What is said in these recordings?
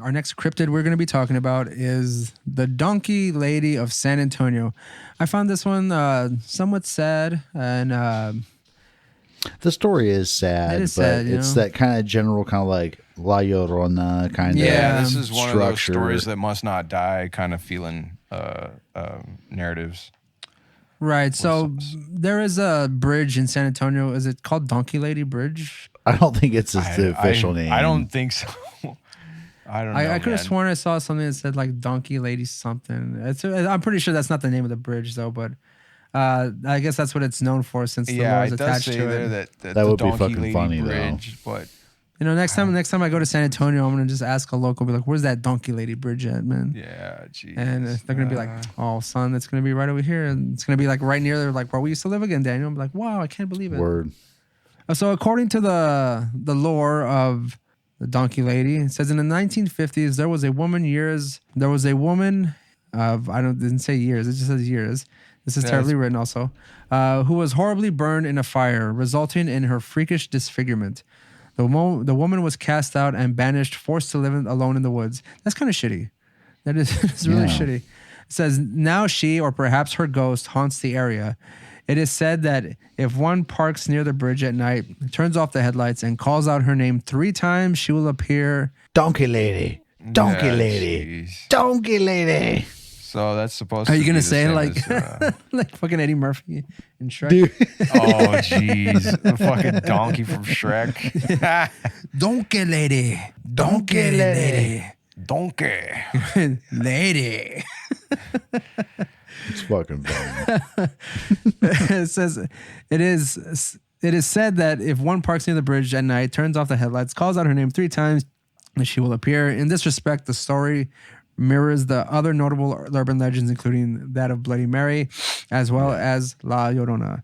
our next cryptid we're going to be talking about is the Donkey Lady of San Antonio. I found this one somewhat sad, and the story is sad. It is but sad, it's that kind of general, kind of like La Llorona kind of. Yeah, this is one of those stories that must not die kind of feeling narratives. Right. So there is a bridge in San Antonio. Is it called Donkey Lady Bridge? I don't think it's the official name. I don't think so. I don't know. I could have sworn I saw something that said like Donkey Lady something. I'm pretty sure that's not the name of the bridge though, but I guess that's what it's known for since the lore is attached to it. That would be fucking funny bridge, though. But you know, next time I go to San Antonio, I'm gonna just ask a local, be like, "Where's that Donkey Lady bridge at, man?" Yeah, geez. And they're gonna be like, "Oh, son, it's gonna be right over here, and it's gonna be like right near there, like where we used to live again." Daniel, I'm like, "Wow, I can't believe it." Word. So according to the lore of the Donkey Lady, it says in the 1950s there was a woman of didn't say years, it just says years. This is terribly written also, who was horribly burned in a fire, resulting in her freakish disfigurement. The woman was cast out and banished, forced to live alone in the woods. That's kind of shitty. That is it's really shitty. It says, now she, or perhaps her ghost, haunts the area. It is said that if one parks near the bridge at night, turns off the headlights, and calls out her name 3 times, she will appear. Donkey Lady. Donkey Lady. Geez. Donkey Lady. So that's supposed to be. Are you going to the say same like, as, like fucking Eddie Murphy in Shrek? Dude. oh, jeez. The fucking donkey from Shrek. Donkey Lady. Donkey Lady. Donkey. Lady. It's fucking funny. It says it is said that if one parks near the bridge at night, turns off the headlights, calls out her name 3 times, she will appear. In this respect, the story mirrors the other notable urban legends, including that of Bloody Mary, as well as La Llorona.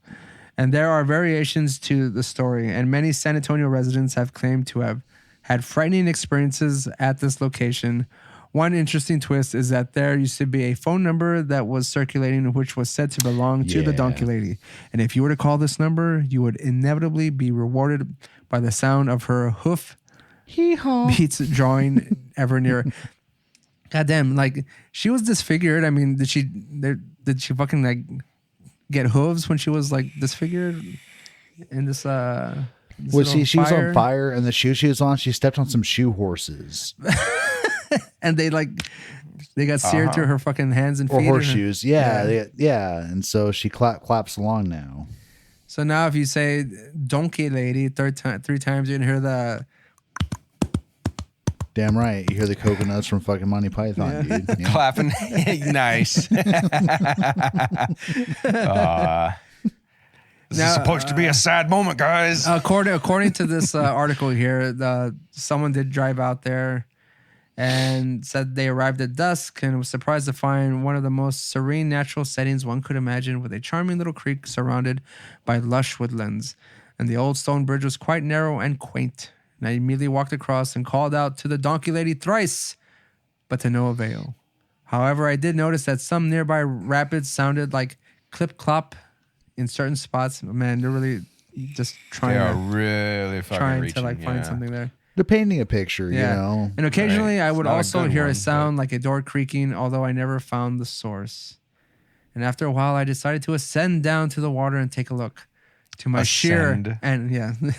And there are variations to the story, and many San Antonio residents have claimed to have had frightening experiences at this location. One interesting twist is that there used to be a phone number that was circulating, which was said to belong to the Donkey Lady. And if you were to call this number, you would inevitably be rewarded by the sound of her hoof beats drawing ever nearer. Goddamn, like she was disfigured. I mean, did she fucking like get hooves when she was like disfigured in this? Well, she was on fire, and the shoe she was on, she stepped on some shoe horses. And they got seared through her fucking hands and feet. Or horseshoes. Yeah. And so she claps along now. So now if you say Donkey Lady 3 times, you're going to hear the... Damn right. You hear the coconuts from fucking Monty Python, dude. Yeah. Clapping. Nice. This is supposed to be a sad moment, guys. According to this article here, someone did drive out there and said they arrived at dusk and was surprised to find one of the most serene natural settings one could imagine, with a charming little creek surrounded by lush woodlands. And the old stone bridge was quite narrow and quaint. And I immediately walked across and called out to the Donkey Lady thrice, but to no avail. However, I did notice that some nearby rapids sounded like clip-clop in certain spots. Man, they're really just trying to find something there. They're painting a picture, you know. And occasionally I would also hear a sound like a door creaking, although I never found the source. And after a while, I decided to ascend down to the water and take a look. To my sheer and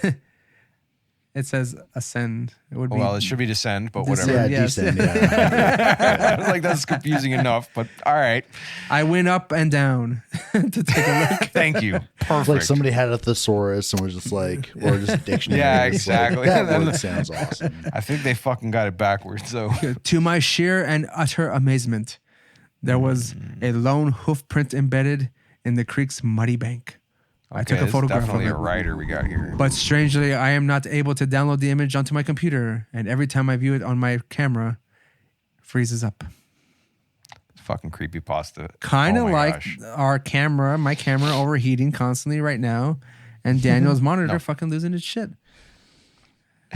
it says ascend. It would be it should be descend, but whatever. Descend. Yeah. I was like, that's confusing enough, but all right. I went up and down to take a look. Thank you. Perfect. It's like somebody had a thesaurus and was just like, or just a dictionary. Yeah, exactly. Like, that word sounds awesome. I think they fucking got it backwards. So to my sheer and utter amazement, there was a lone hoof print embedded in the creek's muddy bank. I took a photograph definitely of it. a writer we got here. But strangely, I am not able to download the image onto my computer, and every time I view it on my camera, it freezes up. Fucking creepypasta. Kind of like my camera overheating constantly right now, and Daniel's monitor fucking losing its shit.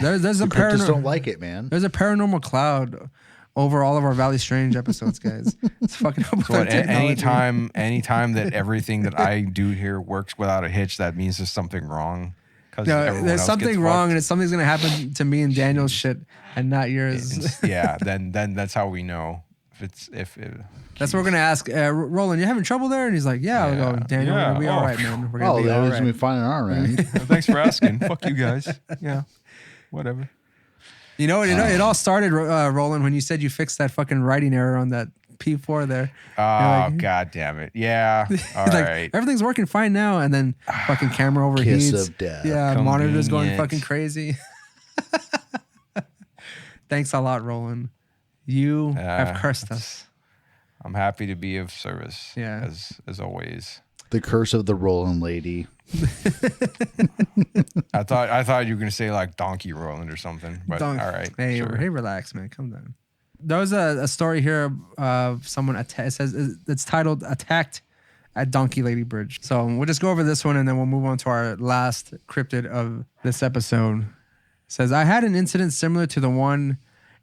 There's a Cryptids don't like it, man. There's a paranormal cloud over all of our Valley Strange episodes, guys. It's fucking up with our technology. Anytime that everything that I do here works without a hitch, that means there's something wrong. everyone there's else something gets wrong, fucked. and something's gonna happen to me and Daniel's shit, and not yours. Yeah, then that's how we know if That's what we're gonna ask. Roland, you having trouble there? And he's like, yeah. We go, Daniel, we're gonna be all right, man. We're gonna be all that was right. gonna be fine on our end. Thanks for asking. Fuck you guys. Yeah, whatever. You know, it all started, Roland, when you said you fixed that fucking writing error on that P4 there. Oh, like, god damn it. Yeah. All like, right. everything's working fine now, and then fucking camera overheats. Kiss of death. Yeah, monitor's going Convenient. fucking crazy. Thanks a lot, Roland. You have cursed us. I'm happy to be of service. Yeah. As always. The curse of the Roland lady. I thought you were gonna say like Donkey Roland or something. But all right. Hey, sure. hey, relax, man. Calm down. There was a story here of someone. It says it's titled "Attacked at Donkey Lady Bridge." So we'll just go over this one, and then we'll move on to our last cryptid of this episode. It says, "I had an incident similar to the one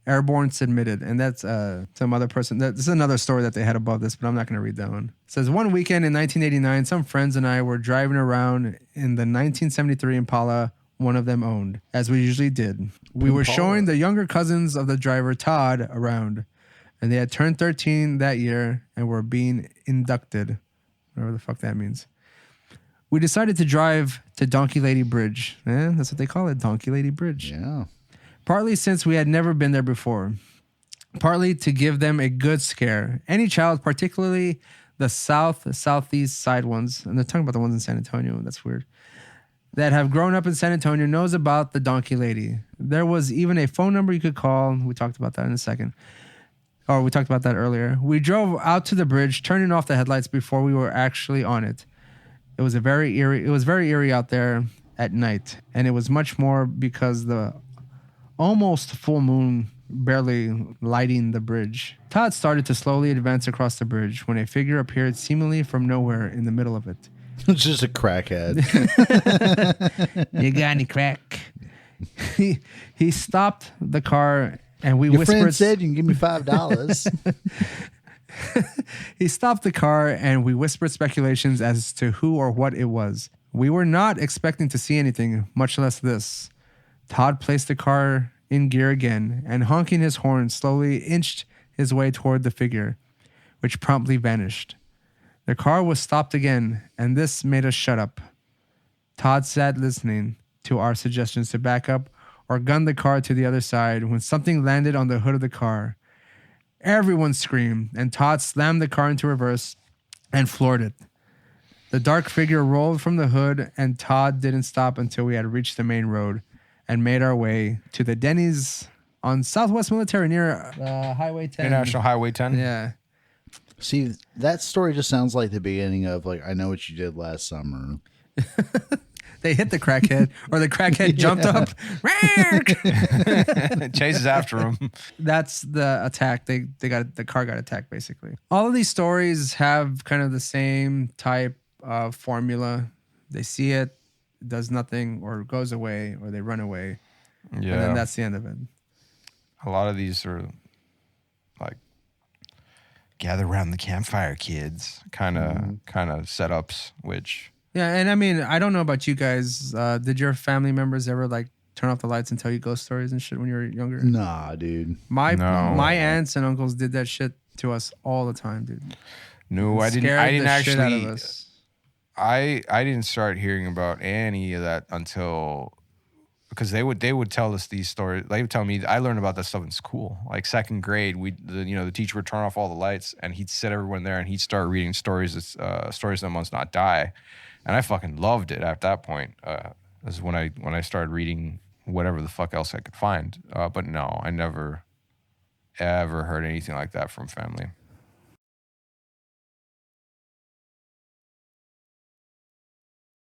Airborne submitted," and that's some other person. This is another story that they had above this, but I'm not going to read that one. It says, "One weekend in 1989, some friends and I were driving around in the 1973 Impala one of them owned, as we usually did. We were showing the younger cousins of the driver, Todd, around, and they had turned 13 that year and were being inducted, whatever the fuck that means. We decided to drive to Donkey Lady Bridge. That's what they call it, Donkey Lady Bridge. Yeah. Partly since we had never been there before. Partly to give them a good scare. Any child, particularly the southeast side ones, and they're talking about the ones in San Antonio, that's weird, that have grown up in San Antonio knows about the Donkey Lady. There was even a phone number you could call. We talked about that in a second. Or we talked about that earlier. We drove out to the bridge, turning off the headlights before we were actually on it. It was very eerie out there at night, and it was much more because the almost full moon barely lighting the bridge. Todd started to slowly advance across the bridge when a figure appeared seemingly from nowhere in the middle of it. It's just a crackhead. You got any crack? He stopped the car and we Your whispered. friend said you can give me $5. He stopped the car and we whispered speculations as to who or what it was. We were not expecting to see anything, much less this. Todd placed the car in gear again and, honking his horn, slowly inched his way toward the figure, which promptly vanished. The car was stopped again, and this made us shut up. Todd sat listening to our suggestions to back up or gun the car to the other side when something landed on the hood of the car. Everyone screamed, and Todd slammed the car into reverse and floored it. The dark figure rolled from the hood, and Todd didn't stop until we had reached the main road and made our way to the Denny's on Southwest Military near Highway 10. International Highway 10. Yeah. See, that story just sounds like the beginning of I Know What You Did Last Summer. They hit the crackhead, or the crackhead jumped up. Chases after him. That's the attack. The car got attacked, basically. All of these stories have kind of the same type of formula. They see it, does nothing, or goes away, or they run away. Yeah. And then that's the end of it. A lot of these are like gather around the campfire, kids, kind of setups, which. Yeah, and I mean, I don't know about you guys. Did your family members ever turn off the lights and tell you ghost stories and shit when you were younger? Nah, dude. My aunts and uncles did that shit to us all the time, dude. No, I didn't Shit actually. out of us. I didn't start hearing about any of that until because they would tell us these stories. They would tell me I learned about that stuff in school. Like second grade, the teacher would turn off all the lights and he'd sit everyone there and he'd start reading stories that must not die, and I fucking loved it. At that point, this is when I started reading whatever the fuck else I could find. But no, I never ever heard anything like that from family.